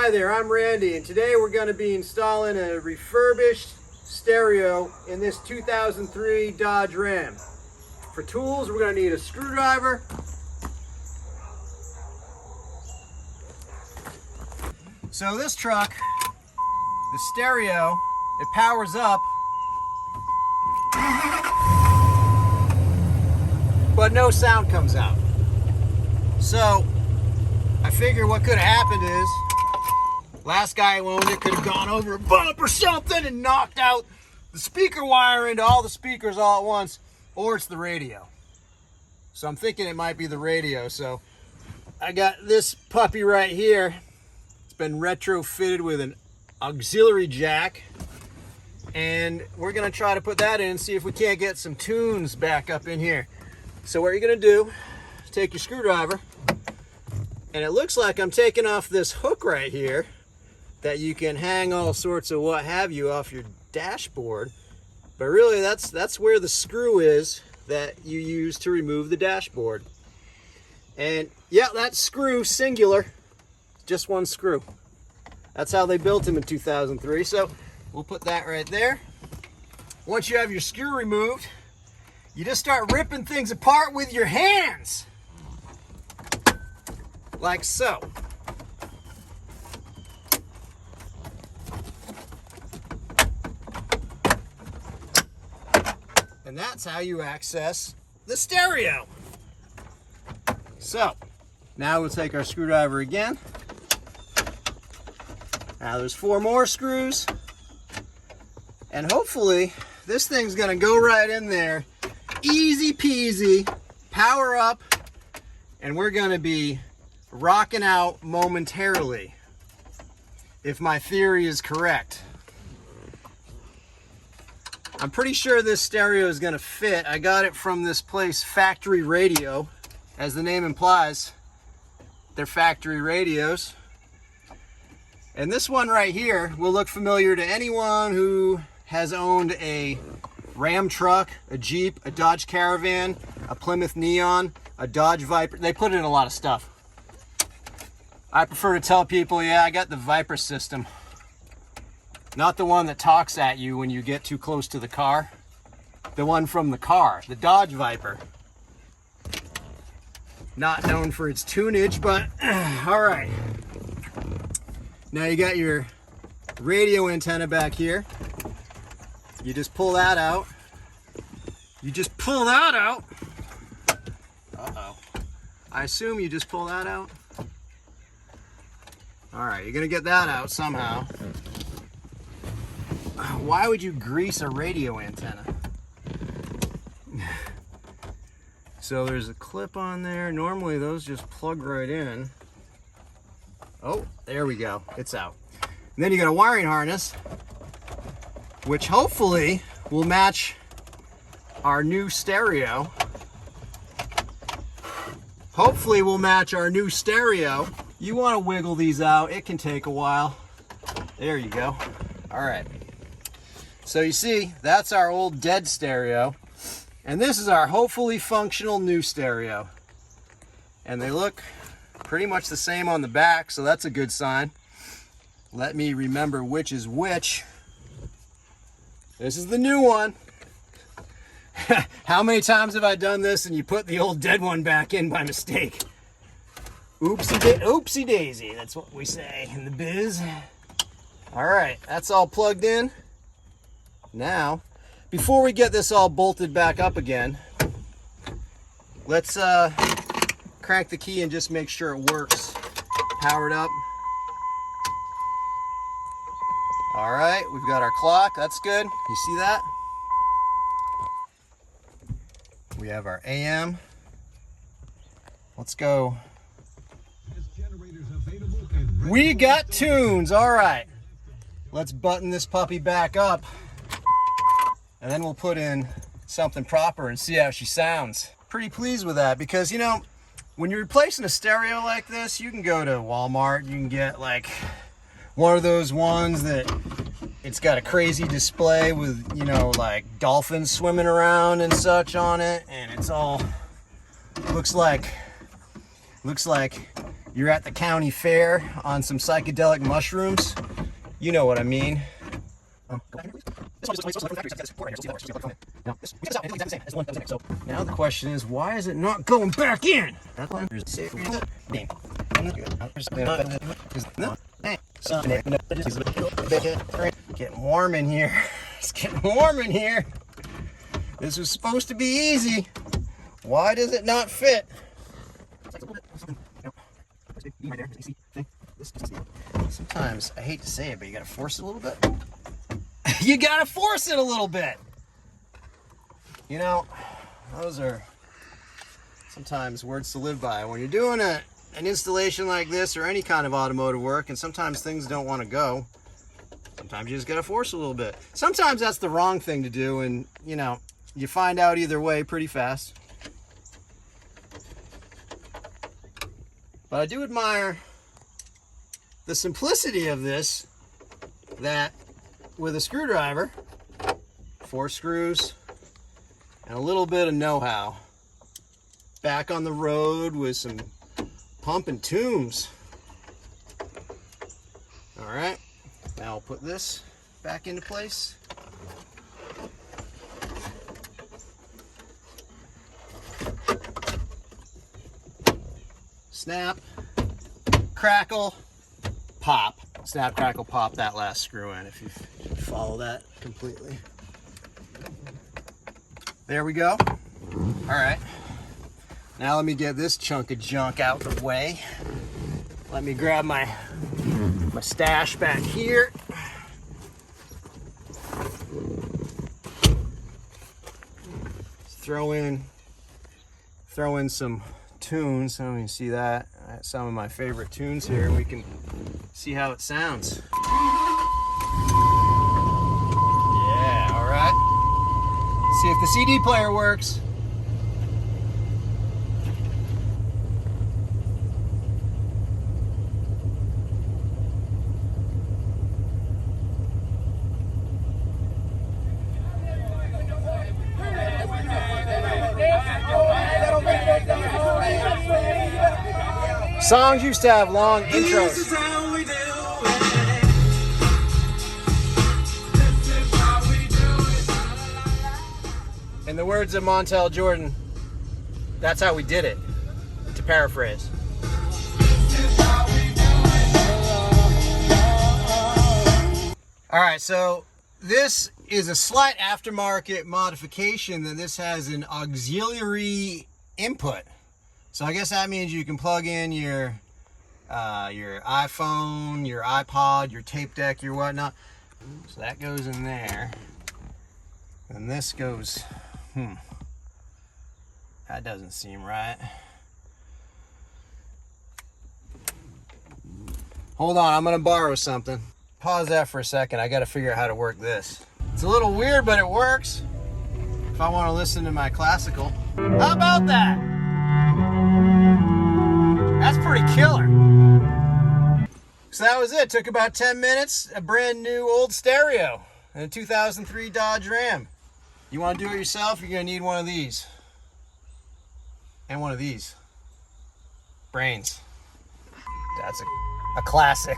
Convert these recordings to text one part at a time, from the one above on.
Hi there, I'm Randy, and today we're going to be installing a refurbished stereo in this 2003 Dodge Ram. For tools, we're going to need a screwdriver, so this truck, the stereo, it powers up, but no sound comes out. So I figure what could have happened is last guy who owned it could have gone over a bump or something and knocked out the speaker wire into all the speakers all at once, or it's the radio. So I'm thinking it might be the radio. So I got this puppy right here. It's been retrofitted with an auxiliary jack, and we're gonna try to put that in and see if we can't get some tunes back up in here. So what you're gonna do is take your screwdriver, and it looks like I'm taking off this hook right here that you can hang all sorts of what have you off your dashboard. But really that's where the screw is that you use to remove the dashboard. And yeah, that screw, singular, just one screw. That's how they built them in 2003. So we'll put that right there. Once you have your screw removed, you just start ripping things apart with your hands. Like so. And that's how you access the stereo. So, now we'll take our screwdriver again. Now there's 4 more screws. And hopefully, this thing's gonna go right in there. Easy peasy, power up, and we're gonna be rocking out momentarily, if my theory is correct. I'm pretty sure this stereo is going to fit. I got it from this place, Factory Radio. As the name implies, they're factory radios. And this one right here will look familiar to anyone who has owned a Ram truck, a Jeep, a Dodge Caravan, a Plymouth Neon, a Dodge Viper. They put it in a lot of stuff. I prefer to tell people, yeah, I got the Viper system. Not the one that talks at you when you get too close to the car. The one from the car, the Dodge Viper. Not known for its tunage, but all right. Now you got your radio antenna back here. You just pull that out. You just pull that out. Uh-oh. I assume you just pull that out. All right, you're gonna get that out somehow. Why would you grease a radio antenna? So there's a clip on there. Normally those just plug right in. Oh, there we go. It's out. And then you got a wiring harness, which hopefully will match our new stereo. Hopefully will match our new stereo. You want to wiggle these out. It can take a while. There you go. All right. So you see, that's our old dead stereo. And this is our hopefully functional new stereo. And they look pretty much the same on the back, so that's a good sign. Let me remember which is which. This is the new one. How many times have I done this and you put the old dead one back in by mistake? Oopsie daisy, that's what we say in the biz. All right, that's all plugged in. Now, before we get this all bolted back up again, let's crank the key and just make sure it works. Power it up. All right, we've got our clock. That's good. You see that? We have our AM. Let's go. We got tunes. All right. Let's button this puppy back up. And then we'll put in something proper and see how she sounds. Pretty pleased with that because, you know, when you're replacing a stereo like this, you can go to Walmart, you can get like one of those ones that it's got a crazy display with, you know, like dolphins swimming around and such on it, and it's all looks like you're at the county fair on some psychedelic mushrooms. You know what I mean. Now the question is, why is it not going back in? Getting warm in here. It's getting warm in here. This was supposed to be easy. Why does it not fit? Sometimes, I hate to say it, but you gotta force it a little bit. You gotta force it a little bit. You know, those are sometimes words to live by. When you're doing an installation like this or any kind of automotive work, and sometimes things don't want to go, sometimes you just gotta force a little bit. Sometimes that's the wrong thing to do, and you know, you find out either way pretty fast. But I do admire the simplicity of this, that with a screwdriver, 4 screws, and a little bit of know-how, back on the road with some pumping tunes. All right, now I'll put this back into place. Snap, crackle, pop. Snap, crackle, pop that last screw in, if you follow that completely. There we go. All right. Now let me get this chunk of junk out of the way. Let me grab my stash back here. Throw in some tunes. So you see that. I have some of my favorite tunes here, and we can see how it sounds. Yeah, all right. See if the CD player works. Songs used to have long intros. In the words of Montel Jordan, that's how we did it, to paraphrase. All right, so this is a slight aftermarket modification, that this has an auxiliary input. So I guess that means you can plug in your iPhone, your iPod, your tape deck, your whatnot. So that goes in there. And this goes, that doesn't seem right. Hold on, I'm gonna borrow something. Pause that for a second. I gotta figure out how to work this. It's a little weird, but it works. If I wanna listen to my classical. How about that? That's pretty killer. So that was it. Took about 10 minutes. A brand new old stereo and a 2003 Dodge Ram. You want to do it yourself? You're going to need one of these. And one of these. Brains. That's a classic.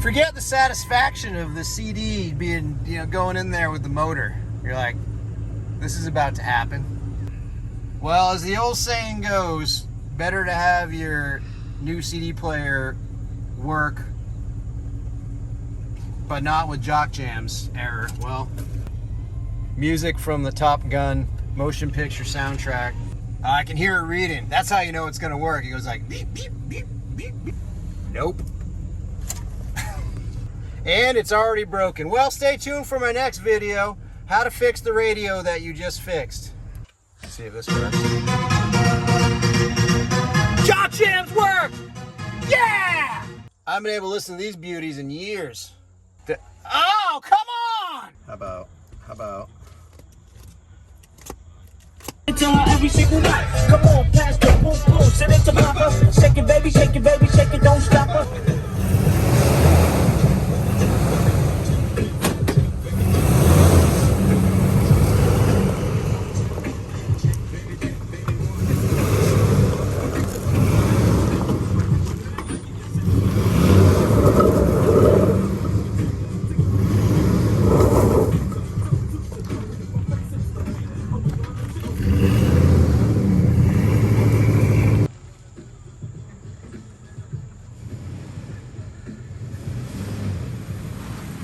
Forget the satisfaction of the CD being, going in there with the motor. You're like, this is about to happen. Well, as the old saying goes, better to have your new CD player work, but not with jock jams error. Well, music from the Top Gun motion picture soundtrack. I can hear it reading. That's how you know it's gonna work. It goes like beep, beep, beep, beep, beep. Nope. And it's already broken. Well, stay tuned for my next video, how to fix the radio that you just fixed. Let's see if this works. Jock jams work! Yeah! I haven't been able to listen to these beauties in years. Oh, come on! How about? Every single night. Come on, pass the boom boom, send it to Papa. Shake it, baby, shake it, baby.